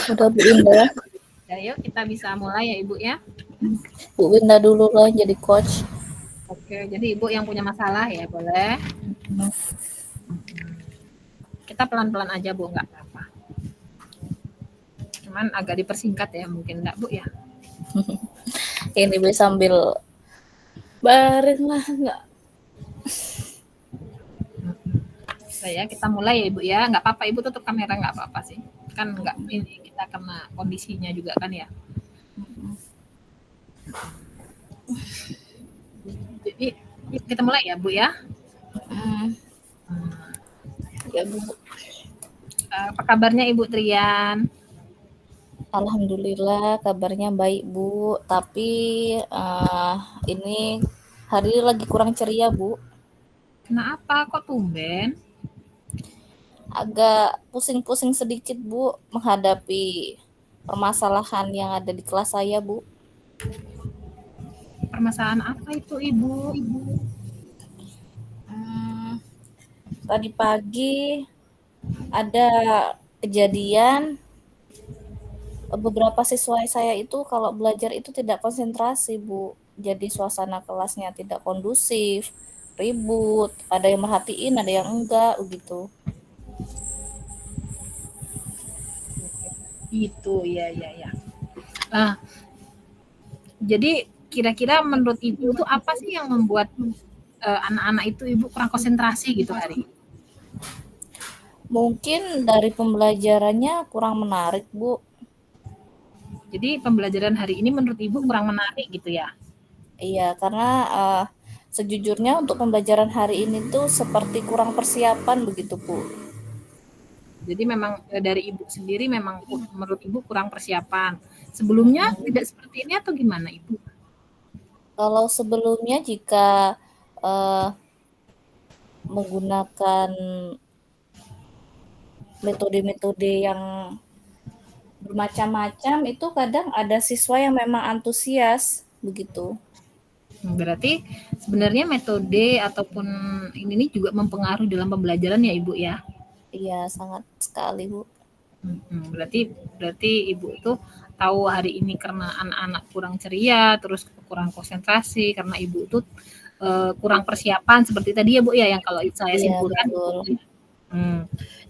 Udah Bu Winda. Ya, yuk kita bisa mulai ya Ibu ya. Bu Winda dulu lah jadi coach. Oke, jadi Ibu yang punya masalah ya boleh. Kita pelan-pelan aja Bu, nggak apa-apa. Cuman agak dipersingkat ya mungkin enggak Bu ya. Ini bisa sambil bareng lah nggak. Saya kita mulai ya Ibu ya. Nggak apa-apa Ibu tutup kamera nggak apa-apa sih. Kan nggak ini kita kena kondisinya juga kan ya. Jadi kita mulai ya Bu ya. Ya Bu. Apa kabarnya Ibu Trian? Alhamdulillah kabarnya baik Bu. Tapi ini hari ini lagi kurang ceria Bu. Kenapa kok tumben? Agak pusing-pusing sedikit Bu menghadapi permasalahan yang ada di kelas saya Bu. Permasalahan apa itu Ibu? Tadi pagi ada kejadian beberapa siswa saya itu kalau belajar itu tidak konsentrasi, Bu. Jadi suasana kelasnya tidak kondusif, ribut, ada yang merhatiin, ada yang enggak, begitu. Itu ya. Ah, jadi kira-kira menurut Ibu tuh apa sih yang membuat anak-anak itu Ibu kurang konsentrasi gitu hari ini? Mungkin dari pembelajarannya kurang menarik, Bu. Jadi pembelajaran hari ini menurut Ibu kurang menarik gitu ya? Iya, karena sejujurnya untuk pembelajaran hari ini tuh seperti kurang persiapan begitu, Bu. Jadi memang dari Ibu sendiri memang menurut Ibu kurang persiapan. Sebelumnya tidak seperti ini atau gimana Ibu? Kalau sebelumnya jika eh, menggunakan metode-metode yang bermacam-macam itu kadang ada siswa yang memang antusias begitu. Berarti sebenarnya metode ataupun ini nih juga mempengaruhi dalam pembelajaran ya Ibu ya? Iya, sangat sekali, Bu. Berarti berarti Ibu itu tahu hari ini karena anak-anak kurang ceria, terus kurang konsentrasi karena Ibu itu kurang persiapan seperti tadi ya Bu ya yang kalau saya Iya, simpulkan betul. gitu ya.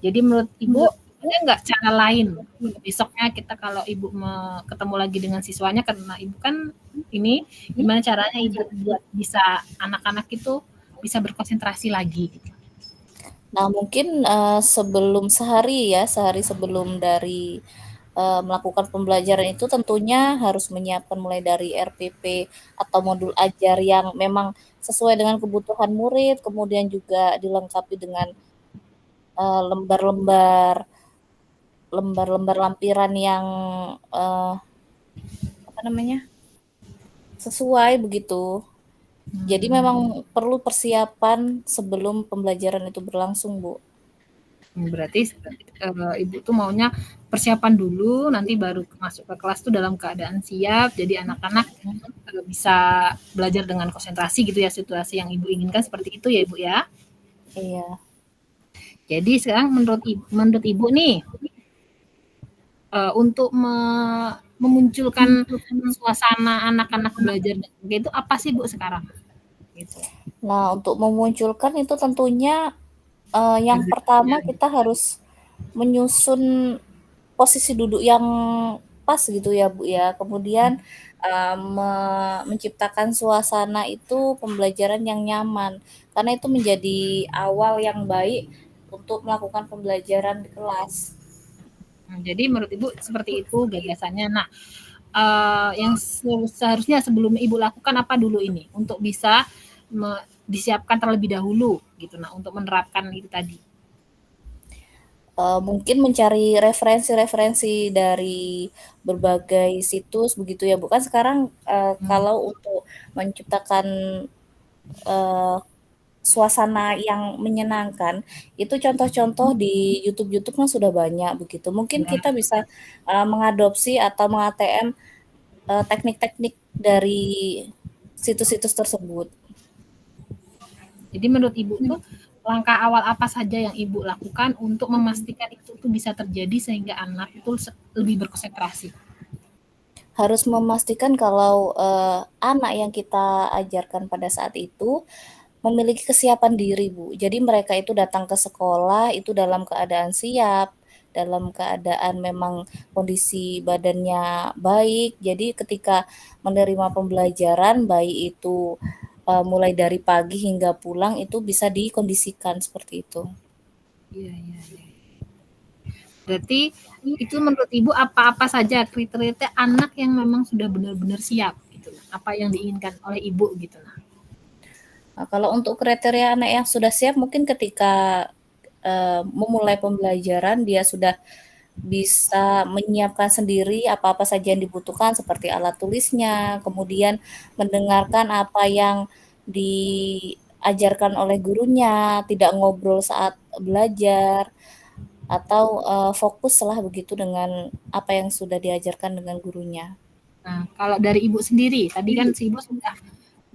Jadi menurut Ibu ada nggak cara lain besoknya kita kalau Ibu ketemu lagi dengan siswanya karena Ibu kan ini gimana caranya Ibu buat bisa anak-anak itu bisa berkonsentrasi lagi gitu? Nah, mungkin sebelum sehari sebelum dari melakukan pembelajaran itu tentunya harus menyiapkan mulai dari RPP atau modul ajar yang memang sesuai dengan kebutuhan murid, kemudian juga dilengkapi dengan lembar-lembar lembar-lembar lampiran yang apa namanya? Sesuai begitu. Jadi memang perlu persiapan sebelum pembelajaran itu berlangsung, Bu. Berarti Ibu tuh maunya persiapan dulu, nanti baru masuk ke kelas tuh dalam keadaan siap, jadi anak-anak bisa belajar dengan konsentrasi gitu ya, situasi yang Ibu inginkan seperti itu ya Ibu ya. Iya. Jadi sekarang menurut Ibu nih, untuk memunculkan suasana anak-anak belajar itu apa sih Bu sekarang? Gitu. Nah, untuk memunculkan itu tentunya yang pertama kita harus menyusun posisi duduk yang pas gitu ya, Bu, ya. Kemudian menciptakan suasana itu pembelajaran yang nyaman. Karena itu menjadi awal yang baik untuk melakukan pembelajaran di kelas. Jadi menurut Ibu seperti itu gagasannya. Nah, yang seharusnya sebelum Ibu lakukan apa dulu ini untuk bisa disiapkan terlebih dahulu gitu. Nah, untuk menerapkan itu tadi. Mungkin mencari referensi-referensi dari berbagai situs begitu ya, Bu. Kan sekarang kalau untuk menciptakan eee, suasana yang menyenangkan, itu contoh-contoh di YouTube-YouTube kan sudah banyak begitu. Mungkin Ya. kita bisa mengadopsi atau meng-ATM teknik-teknik dari situs-situs tersebut. Jadi menurut Ibu tuh langkah awal apa saja yang Ibu lakukan untuk memastikan itu tuh bisa terjadi sehingga anak itu lebih berkonsentrasi? Harus memastikan kalau, anak yang kita ajarkan pada saat itu memiliki kesiapan diri, Bu. Jadi mereka itu datang ke sekolah itu dalam keadaan siap, dalam keadaan memang kondisi badannya baik. Jadi ketika menerima pembelajaran, baik itu, mulai dari pagi hingga pulang itu bisa dikondisikan seperti itu. Iya, iya, iya. Berarti itu menurut Ibu apa-apa saja kriteria anak yang memang sudah benar-benar siap gitu, apa yang diinginkan oleh Ibu gitu nah. Nah, kalau untuk kriteria anak yang sudah siap mungkin ketika, memulai pembelajaran dia sudah bisa menyiapkan sendiri apa-apa saja yang dibutuhkan seperti alat tulisnya, kemudian mendengarkan apa yang diajarkan oleh gurunya, tidak ngobrol saat belajar, atau, fokuslah begitu dengan apa yang sudah diajarkan dengan gurunya. Nah, kalau dari Ibu sendiri, tadi kan si Ibu sudah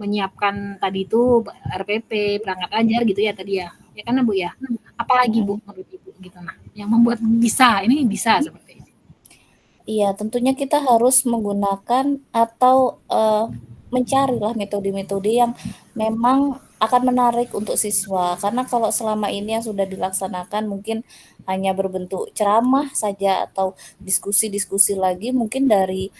menyiapkan tadi itu RPP, perangkat ajar gitu ya tadi ya. Ya kan Bu ya? Apalagi Mhm. Bu menurut Ibu gitu nah, yang membuat bisa, ini bisa seperti ini. Iya, tentunya kita harus menggunakan atau, mencarilah metode-metode yang memang akan menarik untuk siswa. Karena kalau selama ini yang sudah dilaksanakan mungkin hanya berbentuk ceramah saja atau diskusi-diskusi lagi mungkin dari,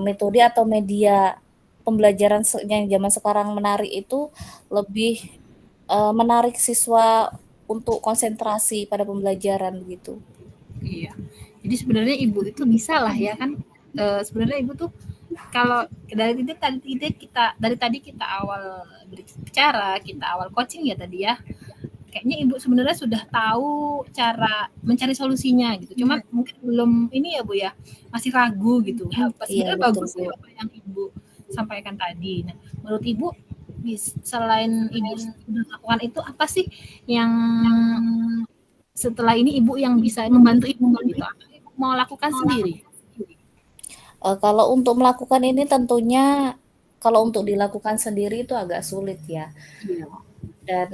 metode atau media pembelajaran yang zaman sekarang menarik itu lebih, menarik siswa untuk konsentrasi pada pembelajaran begitu. Iya. Jadi sebenarnya Ibu itu bisa lah ya kan, sebenarnya Ibu tuh kalau dari tadi kita awal berbicara, kita awal coaching ya tadi ya, kayaknya Ibu sebenarnya sudah tahu cara mencari solusinya gitu. Cuman mungkin belum ini ya Bu ya, masih ragu gitu. Apa Iya sebenarnya betul, bagus Bu. ya apa yang Ibu sampaikan tadi. Nah, menurut Ibu selain Ibu sudah lakukan itu apa sih yang setelah ini Ibu yang bisa membantu Ibu gitu? Apa Ibu mau lakukan sendiri? Kalau untuk melakukan ini tentunya kalau untuk dilakukan sendiri itu agak sulit ya, Iya. dan,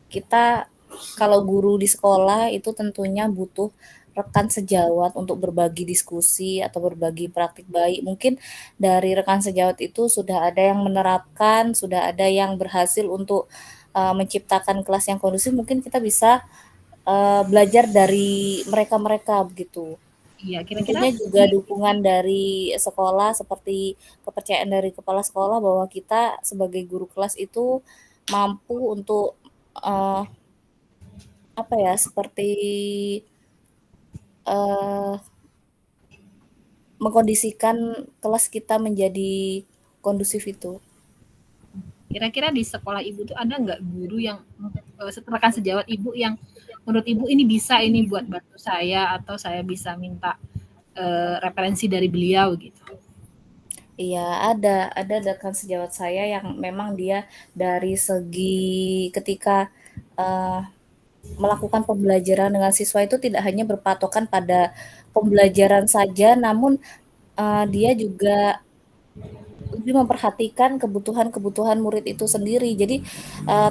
kita kalau guru di sekolah itu tentunya butuh rekan sejawat untuk berbagi diskusi atau berbagi praktik baik. Mungkin dari rekan sejawat itu sudah ada yang menerapkan, sudah ada yang berhasil untuk, menciptakan kelas yang kondusif, mungkin kita bisa, belajar dari mereka-mereka begitu. Iya, kira-kira Tentunya juga dukungan dari sekolah seperti kepercayaan dari kepala sekolah bahwa kita sebagai guru kelas itu mampu untuk, eee, apa ya, seperti, eee, mengkondisikan kelas kita menjadi kondusif itu. kira-kira di sekolah Ibu tuh ada nggak guru yang rekan sejawat Ibu yang menurut Ibu ini bisa ini buat bantu saya atau saya bisa minta referensi dari beliau gitu. Iya, ada rekan sejawat saya yang memang dia dari segi ketika, eee, melakukan pembelajaran dengan siswa itu tidak hanya berpatokan pada pembelajaran saja, namun, dia juga lebih memperhatikan kebutuhan-kebutuhan murid itu sendiri. Jadi,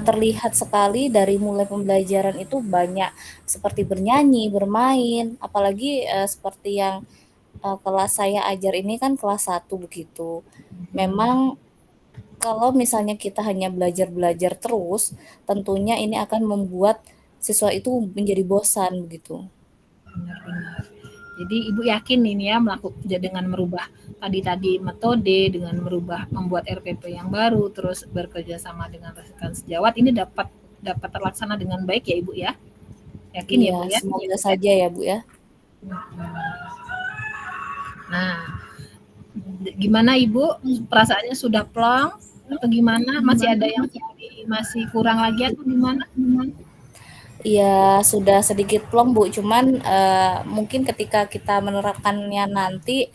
terlihat sekali dari mulai pembelajaran itu banyak seperti bernyanyi, bermain, apalagi, seperti yang, kelas saya ajar ini kan kelas 1 begitu. Hmm, Memang kalau misalnya kita hanya belajar-belajar terus, tentunya ini akan membuat siswa itu menjadi bosan begitu. benar-benar. Jadi Ibu yakin ini ya dengan merubah tadi metode, dengan membuat RPP yang baru, terus bekerja sama dengan rekan sejawat ini dapat dapat terlaksana dengan baik ya Ibu ya. Yakin ya Iya, Bu ya? semoga saja ya, Bu, ya. Nah, gimana Ibu? Perasaannya sudah plong atau gimana? Masih ada yang masih kurang lagi atau gimana? Iya, sudah sedikit plong, Bu, cuman, mungkin ketika kita menerapkannya nanti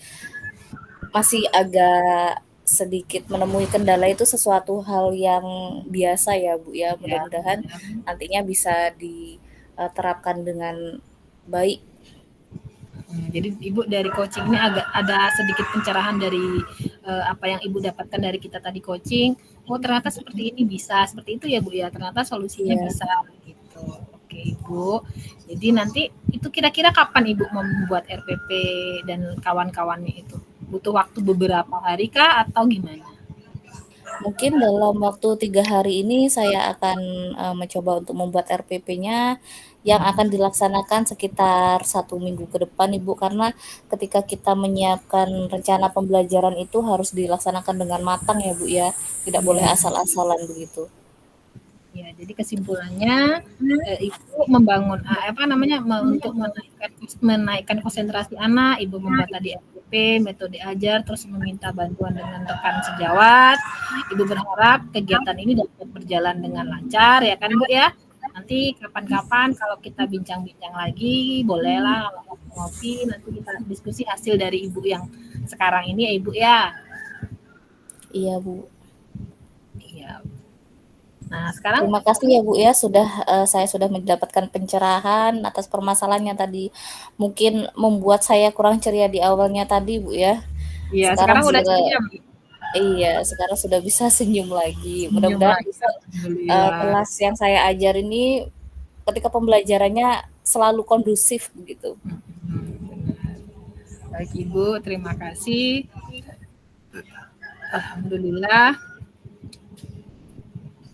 masih agak sedikit menemui kendala itu sesuatu hal yang biasa ya, Bu, ya. Ya, Mudah-mudahan benar. nantinya bisa diterapkan dengan baik. Jadi Ibu dari coaching ini agak ada sedikit pencerahan dari apa yang Ibu dapatkan dari kita tadi coaching, oh ternyata seperti ini bisa, seperti itu ya Bu ya, ternyata solusinya Iya. bisa gitu. Oke Ibu, jadi nanti itu kira-kira kapan Ibu membuat RPP dan kawan-kawannya itu? Butuh waktu beberapa hari kah atau gimana? Mungkin dalam waktu 3 hari ini saya akan, mencoba untuk membuat RPP-nya yang akan dilaksanakan sekitar 1 minggu ke depan, Ibu. Karena ketika kita menyiapkan rencana pembelajaran itu harus dilaksanakan dengan matang ya, Bu, ya. Tidak boleh Iya. asal-asalan begitu. Ya, jadi kesimpulannya Ibu membangun apa namanya untuk menaikkan konsentrasi anak, Ibu membuat tadi RPP, metode ajar, terus meminta bantuan dengan rekan sejawat. Ibu berharap kegiatan ini dapat berjalan dengan lancar ya kan Bu ya. Nanti kapan-kapan kalau kita bincang-bincang lagi, bolehlah kalau ngopi nanti kita diskusi hasil dari Ibu yang sekarang ini ya Ibu ya. Iya, Bu. Iya. Nah, sekarang Terima kasih ya Bu ya saya sudah mendapatkan pencerahan atas permasalahan yang tadi mungkin membuat saya kurang ceria di awalnya tadi Bu ya. iya Sekarang sekarang udah sudah ceria iya, sekarang sudah bisa senyum lagi. senyum Mudah-mudahan lagi bisa, alhamdulillah. kelas yang saya ajar ini ketika pembelajarannya selalu kondusif begitu. Baik Ibu, terima kasih. Alhamdulillah.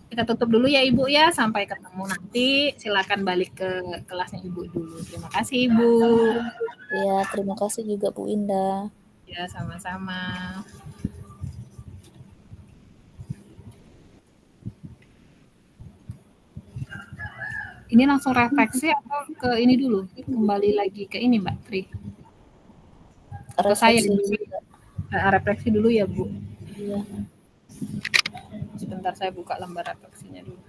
Kita tutup dulu ya Ibu ya, sampai ketemu nanti. Silakan balik ke kelasnya Ibu dulu. Terima kasih Ibu. Iya, terima kasih juga Bu Indah. Ya, sama-sama. Ini langsung refleksi atau ke ini dulu? Kembali lagi ke ini Mbak Tri? Atau saya Refleksi dulu? juga. Refleksi dulu ya Bu. Iya. Sebentar saya buka lembar refleksinya dulu.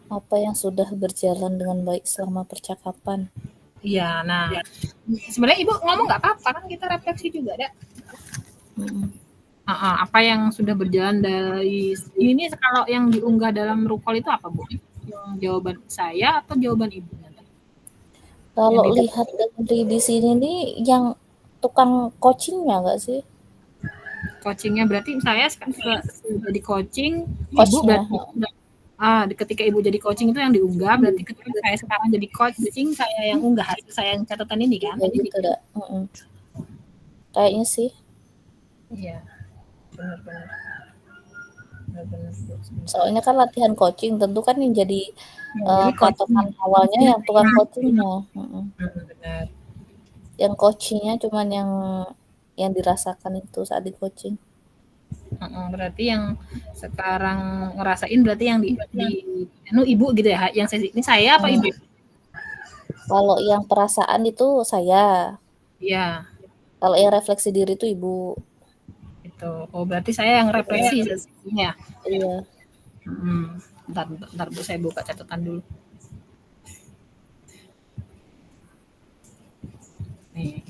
Apa yang sudah berjalan dengan baik selama percakapan? Iya, nah sebenarnya Ibu ngomong nggak apa-apa kan kita refleksi juga deh. Apa yang sudah berjalan dari ini kalau yang diunggah dalam Rukol itu apa Bu? Yang jawaban saya atau jawaban Ibu? Kalau lihat dari di sini nih yang tukang coachingnya nggak sih? Coachingnya berarti saya sudah jadi coaching, Ibu Coachnya, berarti ketika Ibu jadi coaching itu yang diunggah, berarti ketika saya sekarang jadi coaching saya yang unggah hasil saya yang catatan ini kan? kayak gitu dah. Kayaknya sih. Iya, benar-benar. Soalnya kan latihan coaching tentu kan yang jadi patokan coaching. awalnya yang tukang coachingnya. Benar. Yang coachingnya cuman yang dirasakan itu saat di coaching. Berarti yang sekarang ngerasain berarti yang di Ibu gitu ya? Yang ini saya apa Ibu? Kalau yang perasaan itu saya. Iya. Kalau yang refleksi diri itu Ibu. Itu. Oh, berarti saya yang refleksi sesungguhnya. Iya. Bentar Bu, saya buka catatan dulu. Nih.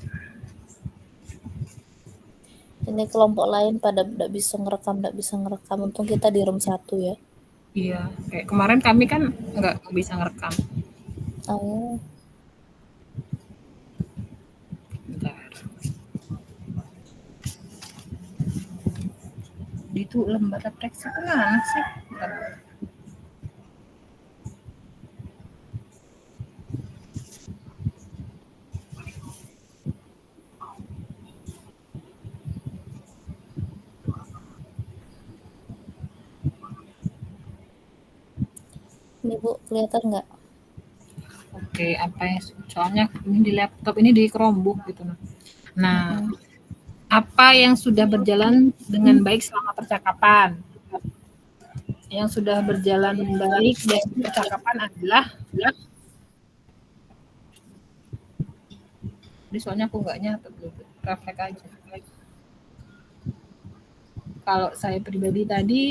Ini kelompok lain pada nggak bisa ngerekam. Untung kita di room 1 ya. Iya, kayak kemarin kami kan nggak bisa ngerekam. Oh. Bentar. Itu lembar refleksi mana sih? Bentar. Ini Bu, kelihatan nggak? Oke, apa yang soalnya ini di laptop ini di Chromebook gitu. Nah, apa yang sudah berjalan dengan baik selama percakapan? Yang sudah berjalan baik dan percakapan adalah ini soalnya aku nggak nyatet dulu, refleks aja. Kalau saya pribadi tadi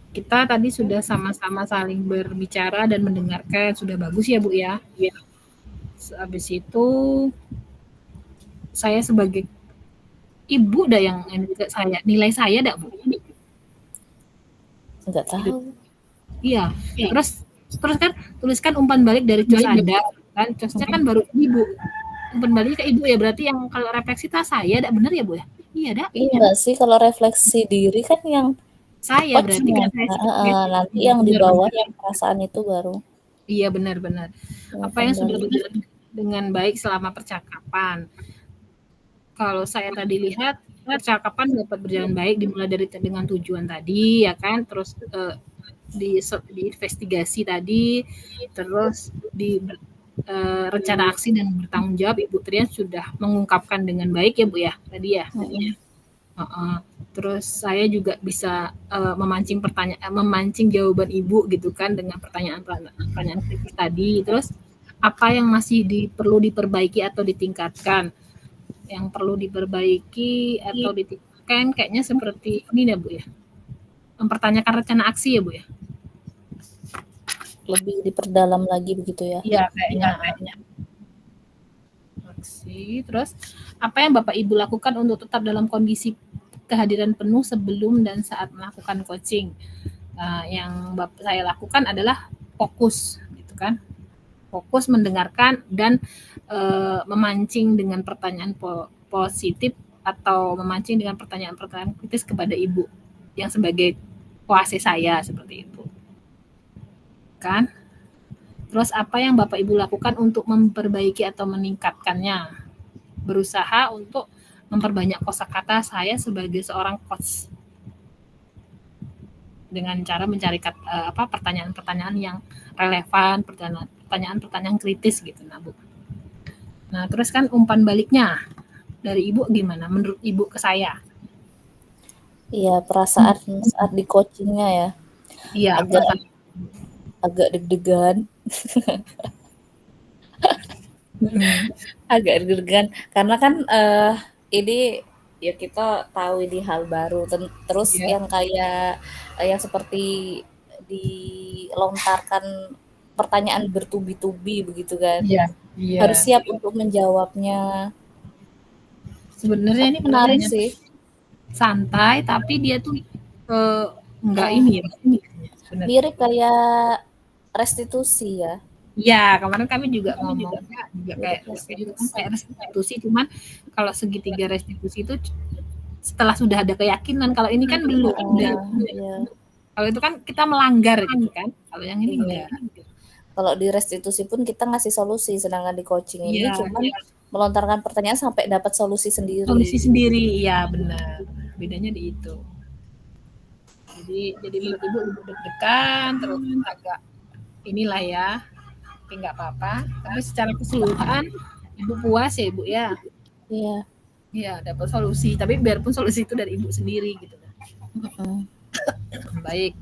kita tadi sudah sama-sama saling berbicara dan mendengarkan, sudah bagus ya Bu ya. Habis itu saya sebagai ibu dah yang ke saya, nilai saya dah Bu. Nggak Gitu. tahu. Iya, terus terus kan tuliskan umpan balik dari cos Anda, kan cosnya kan baru ibu. Umpan baliknya ke ibu ya, berarti yang kalau refleksi tas saya dak bener ya Bu ya? Iya dak. Iya nggak sih, kalau refleksi diri kan yang Saya berarti coachnya, kan saya nanti iya, yang di benar bawah benar. yang perasaan itu baru Iya benar-benar. Apa umpan yang sudah balik. berjalan dengan baik selama percakapan. Kalau saya tadi lihat percakapan dapat berjalan baik dimulai dari dengan tujuan tadi ya kan, terus diinvestigasi tadi, terus di rencana aksi dan bertanggung jawab Ibu Trian sudah mengungkapkan dengan baik ya Bu ya tadi ya. Terus saya juga bisa memancing jawaban Ibu gitu kan dengan pertanyaan kritis tadi. Terus apa yang masih perlu diperbaiki atau ditingkatkan? Yang perlu diperbaiki atau ditingkatkan kayaknya seperti ini ya Bu ya. Mempertanyakan rencana aksi ya Bu ya. Lebih diperdalam lagi begitu ya. Iya kayaknya. Aksi. Terus apa yang Bapak Ibu lakukan untuk tetap dalam kondisi kehadiran penuh sebelum dan saat melakukan coaching? Yang saya lakukan adalah fokus gitu kan. Fokus mendengarkan dan memancing dengan pertanyaan positif atau memancing dengan pertanyaan-pertanyaan kritis kepada Ibu yang sebagai kuasa saya seperti itu. Kan? Terus apa yang Bapak Ibu lakukan untuk memperbaiki atau meningkatkannya? Berusaha untuk memperbanyak kosakata saya sebagai seorang coach dengan cara mencari pertanyaan-pertanyaan yang relevan, pertanyaan-pertanyaan kritis gitu, nah Bu. Nah terus kan umpan baliknya dari Ibu gimana? Menurut Ibu ke saya? Iya, perasaan saat di coachingnya ya. Iya. Agak deg-degan. Agak deg-degan karena kan ini ya kita tahu ini hal baru. Terus yang kayak yang seperti dilontarkan pertanyaan bertubi-tubi begitu kan. Iya. Harus siap untuk menjawabnya. Sebenarnya ini menarik sih. Santai tapi dia tuh enggak ini ya. Mirip kayak restitusi ya. Iya, kemarin kami juga ngomong juga kayak restitusi, cuman kalau segitiga restitusi itu setelah sudah ada keyakinan, kalau ini kan belum. Kalau itu kan kita melanggar gitu kan, kalau yang ini enggak. Kalau di restitusi pun kita ngasih solusi, sedangkan di coaching ini cuma melontarkan pertanyaan sampai dapat solusi sendiri. Solusi sendiri, iya benar. Bedanya di itu. Jadi menurut Ibu deg-degan, terus agak inilah ya, tapi nggak apa-apa. Tapi secara keseluruhan Ibu puas ya Ibu ya. Iya. Iya dapat solusi. Tapi biarpun solusi itu dari Ibu sendiri gitu. Baik.